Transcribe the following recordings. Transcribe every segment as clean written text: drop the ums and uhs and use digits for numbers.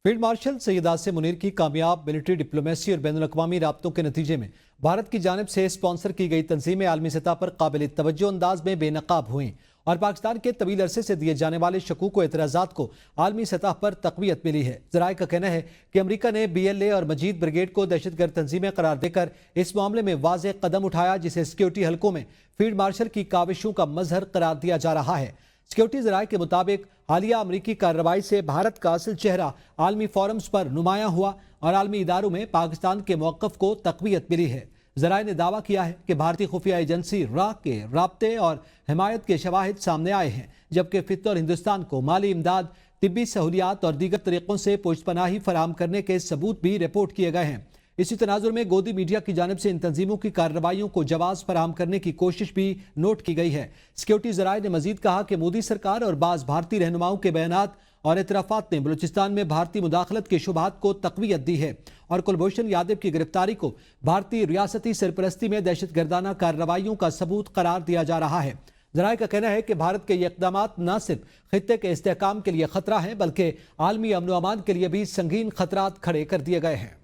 Field marshal Syed Asim Munir की कामयाब military diplomacy और बैनुल-अक़वामी राब्तों के नतीजे में भारत की जानिब से स्पॉन्सर की गई तंजीमें आलमी सतह पर काबिल तवज्जो अंदाज में बेनकाब हुई और पाकिस्तान के तवील अरसे से दिए जाने वाले शकूक व एतराज़ात को आलमी सतह पर तक़वियत मिली है। ज़राए का कहना है कि अमरीका ने BLA और मजीद ब्रिगेड को दहशतगर्द तंजीमें करार देकर इस मामले में वाज़ेह कदम उठाया, जिसे सिक्योरिटी हलकों में फील्ड मार्शल की काविशों का मजहर करार दिया जा रहा है। सिक्योरिटी ज़राए के मुताबिक हालिया अमरीकी कार्रवाई से भारत का असल चेहरा आलमी फोरम्स पर नुमायां हुआ और आलमी इदारों में पाकिस्तान के मौक़िफ़ को तक़वियत मिली है। ज़राए ने दावा किया है कि भारतीय खुफिया एजेंसी राक के राब्ते और हिमायत के शवाहिद सामने आए हैं, जबकि फ़ित्त और हिंदुस्तान को माली इमदाद, तिब्बी सहूलियात और दीगर तरीक़ों से पुष्टपनाही फराहम करने के सबूत भी रिपोर्ट किए गए हैं। इसी तनाजुर में गोदी मीडिया की जानिब से इन तंजीमों की कार्रवाइयों को जवाब फराहम करने की कोशिश भी नोट की गई है। सिक्योरिटी ज़राए ने मजीद कहा कि मोदी सरकार और बाज़ भारतीय रहनुमाओं के बयानात और एतराफ़ात ने बलूचिस्तान में भारतीय मुदाखलत के शुबहात को तक़वियत दी है और कुलभूषण यादव की गिरफ्तारी को भारतीय रियासती सरपरस्ती में दहशतगर्दाना कार्रवाइयों का सबूत करार दिया जा रहा है। ज़राए का कहना है कि भारत के ये इक़दामात न सिर्फ खित्ते के इस्तेहकाम के लिए खतरा है, बल्कि आलमी अमन व अमान के लिए भी संगीन खतरात खड़े कर दिए गए हैं।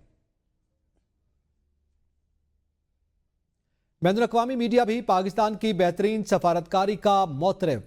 बैनुल-अक़वामी मीडिया भी पाकिस्तान की बेहतरीन सफारतकारी का मोतरफ।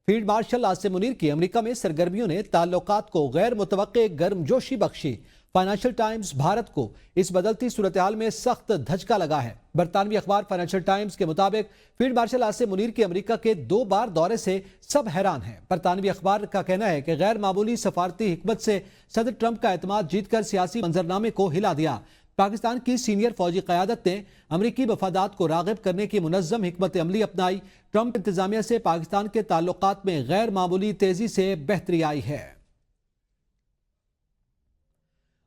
फील्ड मार्शल आसिम मुनीर की अमरीका में सरगर्मियों ने ताल्लुकात को गैर मुतवक्के गर्मजोशी बख्शी। फाइनेंशियल टाइम्स भारत को इस बदलती सूरत हाल में सख्त धचका लगा है। बरतानवी अखबार फाइनेंशियल टाइम्स के मुताबिक फील्ड मार्शल आसिम मुनीर के अमरीका के 2 बार दौरे से सब हैरान हैं। बरतानवी अखबार का कहना है कि गैर मामूली सफारती हिकमत से सदर ट्रंप का एतमाद जीतकर सियासी मंजरनामे को हिला दिया। पाकिस्तान की सीनियर फौजी क़यादत ने अमरीकी मफादात को राग़िब करने की मुनज़्ज़म हिकमत अमली अपनाई। ट्रंप इंतज़ामिया से पाकिस्तान के ताल्लुकात में गैर मामूली तेज़ी से बेहतरी आई है।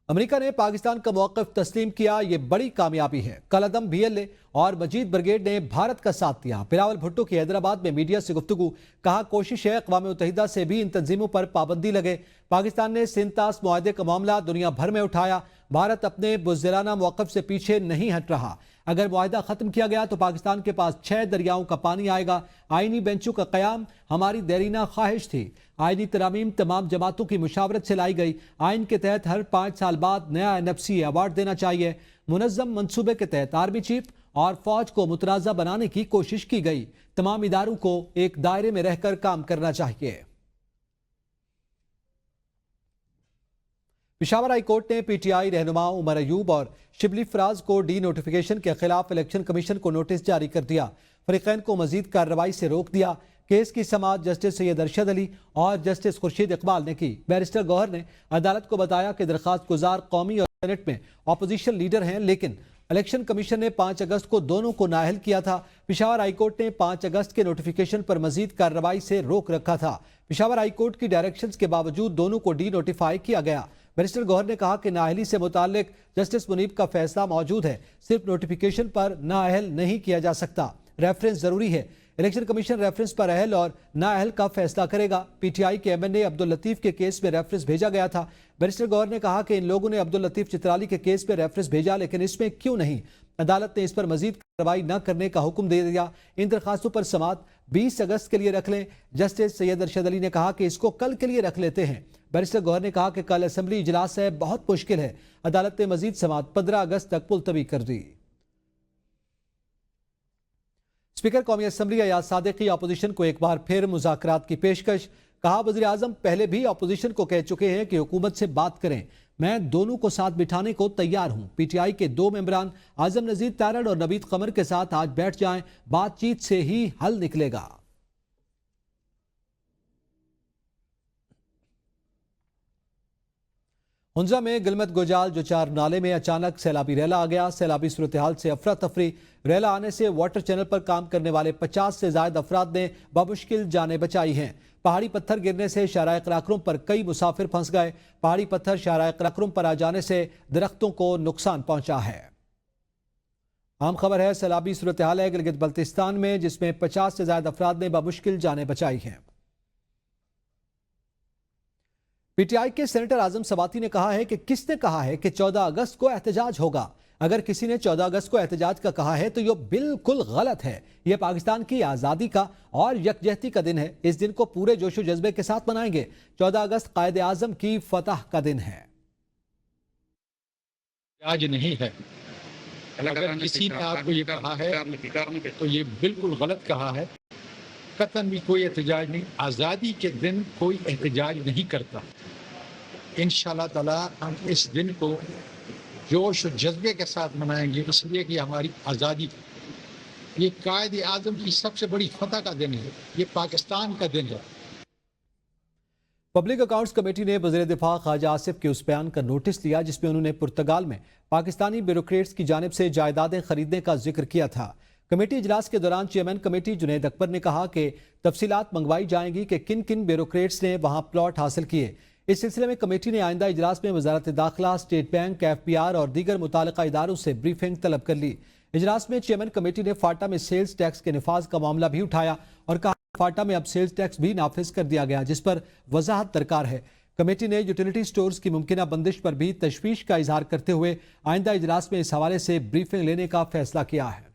अमरीका ने पाकिस्तान का मौक़िफ़ तस्लीम किया, ये बड़ी कामयाबी है। कलअदम BLA और मजीद ब्रिगेड ने भारत का साथ दिया। बिलावल भुट्टो की हैदराबाद में मीडिया से गुफ्तगू, कहा कोशिश है अक़वाम मुत्तहिदा से भी इन तंजीमों पर पाबंदी लगे। पाकिस्तान ने सिंतास मुआहदे का मामला दुनिया भर में उठाया। भारत अपने बुज़दिलाना मौक़िफ़ से पीछे नहीं हट रहा। अगर मुआहदा ख़त्म किया गया तो पाकिस्तान के पास 6 दरियाओं का पानी आएगा। आइनी बेंचों का क़याम हमारी देरीना ख्वाहिश थी। आइनी तरामीम तमाम जमातों की मुशावरत से लाई गई। आइन के तहत हर 5 साल बाद नया NFC अवार्ड देना चाहिए। मुनज़्ज़म मंसूबे के तहत आर्मी चीफ और फौज को मुतनाज़ा बनाने की कोशिश की गई। तमाम इदारों को एक दायरे में रहकर काम करना चाहिए। पेशावर हाई कोर्ट ने PTI रहनुमा उमर अयूब और शिबली फराज को डी नोटिफिकेशन के खिलाफ इलेक्शन कमीशन को नोटिस जारी कर दिया। फरीकैन को मजीद कार्रवाई से रोक दिया। केस की समाअत जस्टिस सैयद अरशद अली और जस्टिस खुर्शीद इकबाल ने की। बैरिस्टर गौहर ने अदालत को बताया कि दरख्वास्त गुजार कौमी और सेनेट में अपोजिशन लीडर हैं, लेकिन इलेक्शन कमीशन ने 5 अगस्त को दोनों को नाअहल किया था। पेशावर हाईकोर्ट ने 5 अगस्त के नोटिफिकेशन पर मजीद कार्रवाई से रोक रखा था। पेशावर हाईकोर्ट की डायरेक्शंस के बावजूद दोनों को डी नोटिफाई किया गया। बैरिस्टर गौहर ने कहा कि नाअहली से मुताल्लिक जस्टिस मुनीब का फैसला मौजूद है, सिर्फ नोटिफिकेशन पर नाअहल नहीं किया जा सकता। रेफरेंस जरूरी है। इलेक्शन कमीशन रेफरेंस पर अहल और नाअहल का फैसला करेगा। PTI के MNA अब्दुल लतीफ के केस में रेफरेंस भेजा गया था। बैरिस्टर गौहर ने कहा कि इन लोगों ने अब्दुल लतीफ चित्राली के केस में रेफरेंस भेजा, लेकिन इसमें क्यों नहीं? अदालत ने इस पर मजीद कार्रवाई न करने का हुक्म दे दिया। इन दरखास्तों पर समाअत 20 अगस्त के लिए रख लें। जस्टिस सैयद अरशद अली ने कहा कि इसको कल के लिए रख लेते हैं। बैरिस्टर गौहर ने कहा कि कल असेंबली इजलास है, बहुत मुश्किल है। अदालत ने मजीद समाअत 15 अगस्त तक मुलतवी कर दी। स्पीकर कौमी असेंबली अयाज सादिकी अपोजिशन को एक बार फिर मुज़ाकरात की पेशकश। कहा वज़ीर आज़म पहले भी अपोजिशन को कह चुके हैं कि हुकूमत से बात करें, मैं दोनों को साथ बिठाने को तैयार हूं। PTI के 2 मेंबरान आजम नज़ीर तारड़ और नवीद कमर के साथ आज बैठ जाएं, बातचीत से ही हल निकलेगा। हुंजा में गिलमत गोजाल जोचार नाले में अचानक सैलाबी रैला आ गया। सैलाबी सूरत हाल से अफरा तफरी। रैला आने से वाटर चैनल पर काम करने वाले 50 से ज्यादा अफराद ने बामुश्किल जानें बचाई हैं। पहाड़ी पत्थर गिरने से शाहराह कराकरुम पर कई मुसाफिर फंस गए। पहाड़ी पत्थर शाहराह कराकरुम पर आ जाने से दरख्तों को नुकसान पहुंचा है। आम खबर है, सैलाबी सूरत हाल है गिलगित बल्तिस्तान में, जिसमें 50 से ज्यादा अफराद ने बामुश्किल जानें बचाई हैं। PTI के सेनेटर आजम सवाती ने कहा है कि किसने कहा है कि 14 अगस्त को एहतजाज होगा? अगर किसी ने 14 अगस्त को एहतजाज का कहा है तो यह बिल्कुल गलत है। यह पाकिस्तान की आज़ादी का और यकजहती का दिन है। इस दिन को पूरे जोशो जज्बे के साथ मनाएंगे। 14 अगस्त कायदे आजम की फतह का दिन है। आज नहीं है। अगर किसी ने आपको ये कहा है तो ये बिल्कुल गलत कहा है। कतन भी कोई एहतजाज नहीं, आज़ादी के दिन कोई एहतजाज नहीं करता। इंशाअल्लाह ताला हम इस दिन को जोश और जज्बे के साथ मनाएंगे, इसलिए कि हमारी आज़ादी, ये कायद आज़म की सबसे बड़ी फतह का दिन है, ये पाकिस्तान का दिन है। पब्लिक अकाउंट्स कमेटी ने वज़ीर दिफा ख्वाजा आसिफ के उस बयान का नोटिस लिया जिसमें उन्होंने पुर्तगाल में पाकिस्तानी ब्यूरोक्रेट्स की जानिब से जायदादें खरीदने का जिक्र किया था। कमेटी इजलास के दौरान चेयरमैन कमेटी जुनैद अकबर ने कहा कि तफसीलात मंगवाई जाएंगी कि किन किन ब्यूरोक्रेट्स ने वहां प्लॉट हासिल किए। इस सिलसिले में कमेटी ने आइंदा इजलास में वजारत दाखिला, स्टेट बैंक, FBR और दीगर मुताल्लिका इदारों से ब्रीफिंग तलब कर ली। इजलास में चेयरमैन कमेटी ने फाटा में सेल्स टैक्स के निफाज का मामला भी उठाया और कहा फाटा में अब सेल्स टैक्स भी नाफिज कर दिया गया, जिस पर वजाहत दरकार है। कमेटी ने यूटिलिटी स्टोर्स की मुमकिना बंदिश पर भी तशवीश का इजहार करते हुए आइंदा इजलास में इस हवाले से ब्रीफिंग लेने का फैसला किया है।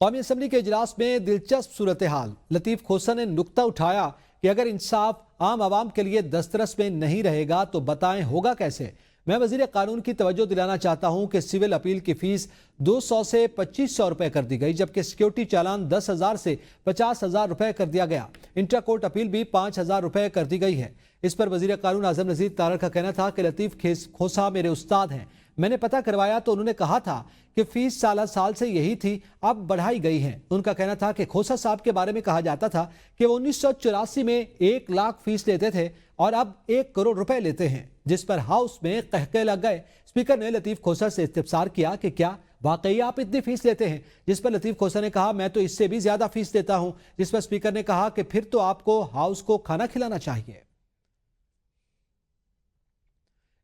कौमी असम्बली के इजलास में दिलचस्प सूरत हाल। लतीफ खोसा ने नुक्ता उठाया कि अगर इंसाफ आम आवाम के लिए दस्तरस में नहीं रहेगा तो बताएं होगा कैसे। मैं वजीर कानून की तवज्जो दिलाना चाहता हूं कि सिविल अपील की फीस 200 से 2500 रुपए कर दी गई, जबकि सिक्योरिटी चालान 10,000 से 50,000 रुपए कर दिया गया। इंट्रा कोर्ट अपील भी 5,000 रुपए कर दी गई है। इस पर वजीर कानून आजम नजीर तारड़ का कहना था कि लतीफ खोसा मेरे उस्ताद हैं, मैंने पता करवाया तो उन्होंने कहा था कि फीस साल से यही थी, अब बढ़ाई गई है। उनका कहना था कि खोसा साहब के बारे में कहा जाता था कि वो 1984 में 1 लाख फीस लेते थे और अब 1 करोड़ रुपए लेते हैं, जिस पर हाउस में कहके लग गए। स्पीकर ने लतीफ खोसा से इस्तिफसार किया कि क्या वाकई आप इतनी फीस लेते हैं, जिस पर लतीफ खोसा ने कहा मैं तो इससे भी ज्यादा फीस लेता हूं, जिस पर स्पीकर ने कहा कि फिर तो आपको हाउस को खाना खिलाना चाहिए।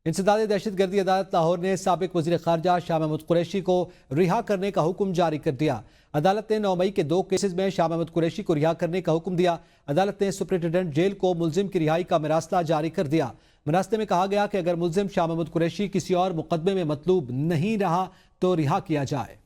इंसदाद दहशतगर्दी अदालत लाहौर ने साबिक वज़ीर ख़ारजा शाह महमूद कुरैशी को रिहा करने का हुक्म जारी कर दिया। अदालत ने 9 मई के 2 केसेस में शाह महमूद कुरैशी को रिहा करने का हुक्म दिया। अदालत ने सुप्रिंटेंडेंट जेल को मुलजिम की रिहाई का मरासला जारी कर दिया। मरासले में कहा गया कि अगर मुलजिम शाह महमूद कुरैशी किसी और मुकदमे में मतलूब नहीं रहा तो रिहा किया जाए।